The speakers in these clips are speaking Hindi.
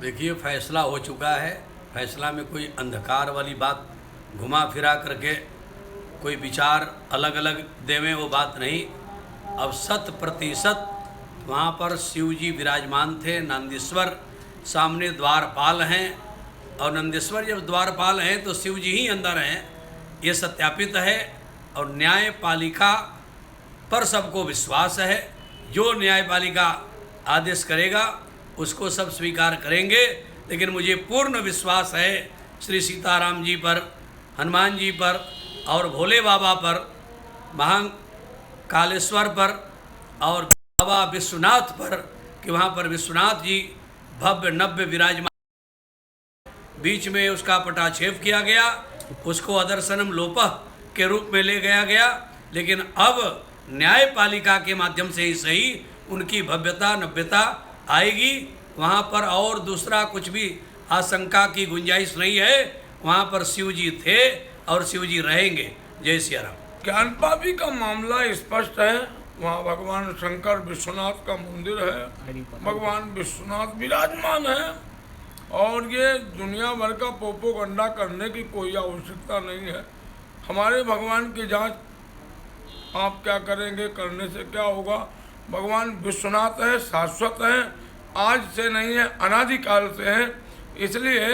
देखिए, फैसला हो चुका है। फैसला में कोई अंधकार वाली बात घुमा फिरा करके कोई विचार अलग अलग देवें, वो बात नहीं। अब 100% वहाँ पर शिव जी विराजमान थे। नंदीश्वर सामने द्वारपाल हैं, और नंदीश्वर जब द्वारपाल हैं तो शिव जी ही अंदर हैं, ये सत्यापित है। और न्यायपालिका पर सबको विश्वास है। जो न्यायपालिका आदेश करेगा उसको सब स्वीकार करेंगे। लेकिन मुझे पूर्ण विश्वास है श्री सीताराम जी पर, हनुमान जी पर और भोले बाबा पर, महाकालेश्वर पर और बाबा विश्वनाथ पर, कि वहाँ पर विश्वनाथ जी भव्य नव्य विराजमान। बीच में उसका पटाक्षेप किया गया, उसको अदर्शनम लोपह के रूप में ले गया। लेकिन अब न्यायपालिका के माध्यम से ही सही उनकी भव्यता नव्यता आएगी। वहाँ पर और दूसरा कुछ भी आशंका की गुंजाइश नहीं है। वहाँ पर शिव जी थे और शिव जी रहेंगे। जय सिया राम। ज्ञानपापी का मामला स्पष्ट है। वहाँ भगवान शंकर विश्वनाथ का मंदिर है, भगवान विश्वनाथ विराजमान है, और ये दुनिया भर का प्रोपोगंडा करने की कोई आवश्यकता नहीं है। हमारे भगवान की जांच आप क्या करेंगे, करने से क्या होगा। भगवान विश्वनाथ है, शाश्वत है, आज से नहीं है, अनादिकाल से है। इसलिए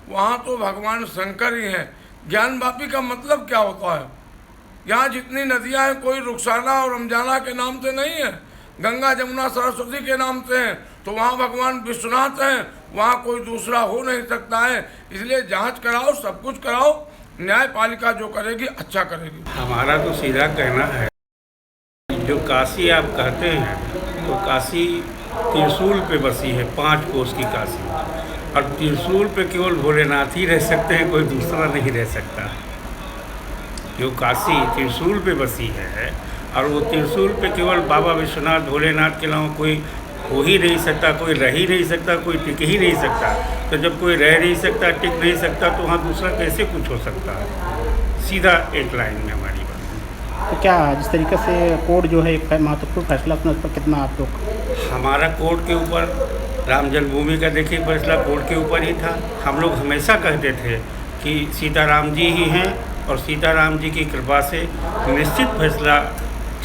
वहाँ तो भगवान शंकर ही हैं। ज्ञानवापी का मतलब क्या होता है? यहाँ जितनी नदियाँ हैं कोई रुखसाना और रमजाना के नाम से नहीं है, गंगा जमुना सरस्वती के नाम से हैं। तो वहाँ भगवान विश्वनाथ हैं, वहाँ कोई दूसरा हो नहीं सकता है। इसलिए जांच कराओ, सब कुछ कराओ, न्यायपालिका जो करेगी अच्छा करेगी। हमारा तो सीधा कहना है, जो काशी आप कहते हैं तो काशी त्रिशूल पे बसी है, 5 कोस की काशी। और त्रिशूल पे केवल भोलेनाथ ही रह सकते हैं, कोई दूसरा नहीं रह सकता। जो काशी त्रिशूल पे बसी है, और वो त्रिशूल पे केवल बाबा विश्वनाथ भोलेनाथ के अलावा कोई हो ही नहीं सकता, कोई रह ही नहीं सकता, कोई टिक ही नहीं सकता। तो जब कोई रह नहीं सकता, टिक नहीं सकता, तो वहाँ दूसरा कैसे कुछ हो सकता है? सीधा एक लाइन में हमारी बात। तो क्या जिस तरीके से कोर्ट जो है एक महत्वपूर्ण फैसला अपना, उस पर कितना आप लोग? हमारा कोर्ट के ऊपर राम जन्मभूमि का देखिए फैसला कोर्ट के ऊपर ही था। हम लोग हमेशा कहते थे कि सीताराम जी ही हैं, और सीताराम जी की कृपा से निश्चित फैसला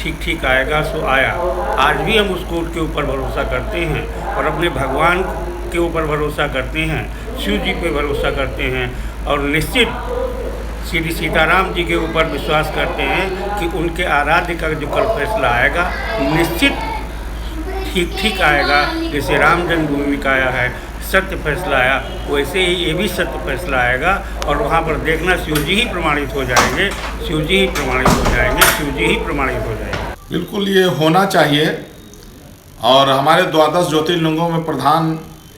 ठीक आएगा। सो आया। आज भी हम उस कोर्ट के ऊपर भरोसा करते हैं, और अपने भगवान के ऊपर भरोसा करते हैं, शिव जी पे भरोसा करते हैं, और निश्चित श्री सीताराम जी के ऊपर विश्वास करते हैं कि उनके आराध्य का जो कल फैसला आएगा निश्चित ठीक आएगा। जैसे राम जन्मभूमि का आया है सत्य फैसला आया, वैसे ही ये भी सत्य फैसला आएगा। और वहाँ पर देखना शिव जी ही प्रमाणित हो जाएंगे, शिव जी ही प्रमाणित हो जाएंगे, शिव जी ही प्रमाणित हो जाएंगे। बिल्कुल ये होना चाहिए। और हमारे द्वादश ज्योतिर्लिंगों में प्रधान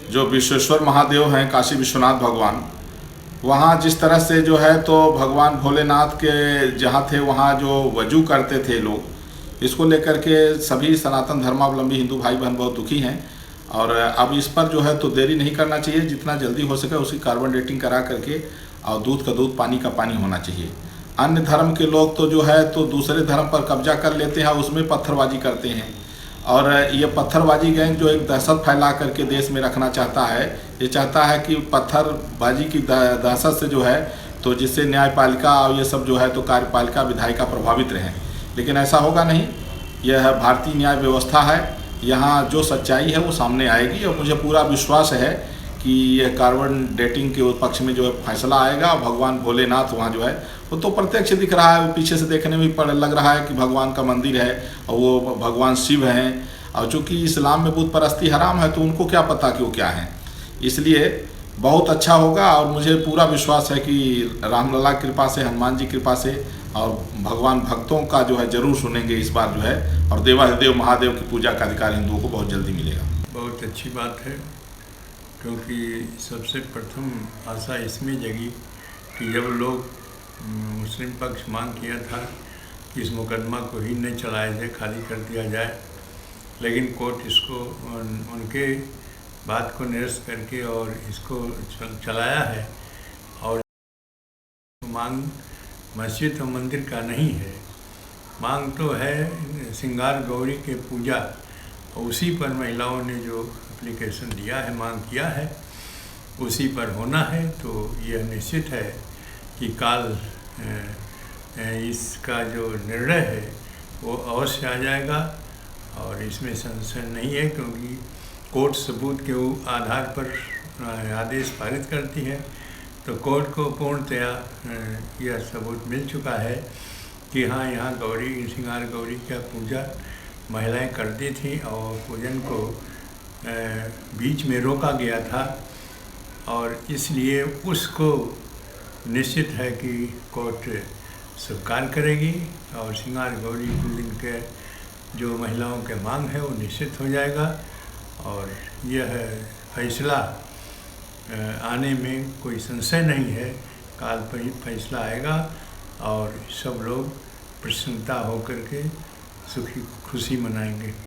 जो विश्वेश्वर महादेव हैं, काशी विश्वनाथ भगवान, वहाँ जिस तरह से जो है तो भगवान भोलेनाथ के जहाँ थे वहाँ जो वजू करते थे लोग, इसको लेकर के सभी सनातन धर्मावलंबी हिंदू भाई बहन बहुत दुखी हैं। और अब इस पर जो है तो देरी नहीं करना चाहिए, जितना जल्दी हो सके उसकी कार्बन डेटिंग करा करके, और दूध का दूध पानी का पानी होना चाहिए। अन्य धर्म के लोग तो जो है तो दूसरे धर्म पर कब्जा कर लेते हैं, उसमें पत्थरबाजी करते हैं। और ये पत्थरबाजी गैंग जो एक दहशत फैला करके देश में रखना चाहता है, ये चाहता है कि पत्थरबाजी की दहशत से जो है तो जिससे न्यायपालिका और ये सब जो है तो कार्यपालिका विधायिका प्रभावित रहें। लेकिन ऐसा होगा नहीं। यह भारतीय न्याय व्यवस्था है, यहाँ जो सच्चाई है वो सामने आएगी। और मुझे पूरा विश्वास है कि यह कार्बन डेटिंग के पक्ष में जो है फैसला आएगा। भगवान भोलेनाथ वहाँ जो है वो तो प्रत्यक्ष दिख रहा है, वो पीछे से देखने में भी लग रहा है कि भगवान का मंदिर है, और वो भगवान शिव हैं। और चूँकि इस्लाम में बुत परस्ती हराम है, तो उनको क्या पता कि वो क्या हैं। इसलिए बहुत अच्छा होगा। और मुझे पूरा विश्वास है कि रामलला की कृपा से, हनुमान जी की कृपा से, और भगवान भक्तों का जो है जरूर सुनेंगे इस बार जो है। और देवाधिदेव महादेव की पूजा का अधिकार हिंदुओं को बहुत जल्दी मिलेगा। बहुत अच्छी बात है, क्योंकि सबसे प्रथम आशा इसमें जगी कि जब लोग मुस्लिम पक्ष मांग किया था कि इस मुकदमा को ही नहीं चलाया जाए, खाली कर दिया जाए, लेकिन कोर्ट इसको उनके बात को निरस्त करके और इसको चलाया है। और मांग मस्जिद और मंदिर का नहीं है, मांग तो है श्रृंगार गौरी के पूजा, और उसी पर महिलाओं ने जो एप्लीकेशन दिया है, मांग किया है, उसी पर होना है। तो यह निश्चित है कि काल इसका जो निर्णय है वो अवश्य आ जाएगा और इसमें संशय नहीं है, क्योंकि कोर्ट सबूत के आधार पर आदेश पारित करती है। तो कोर्ट को पूर्णतया यह सबूत मिल चुका है कि हाँ, यहाँ गौरी श्रृंगार गौरी का पूजा महिलाएं करती थीं और पूजन को बीच में रोका गया था, और इसलिए उसको निश्चित है कि कोर्ट स्वीकार करेगी और श्रृंगार गौरी पूजन के जो महिलाओं के मांग है वो निश्चित हो जाएगा। और यह फैसला आने में कोई संशय नहीं है, काल पर ही फैसला आएगा और सब लोग प्रसन्नता होकर के सुखी खुशी मनाएंगे।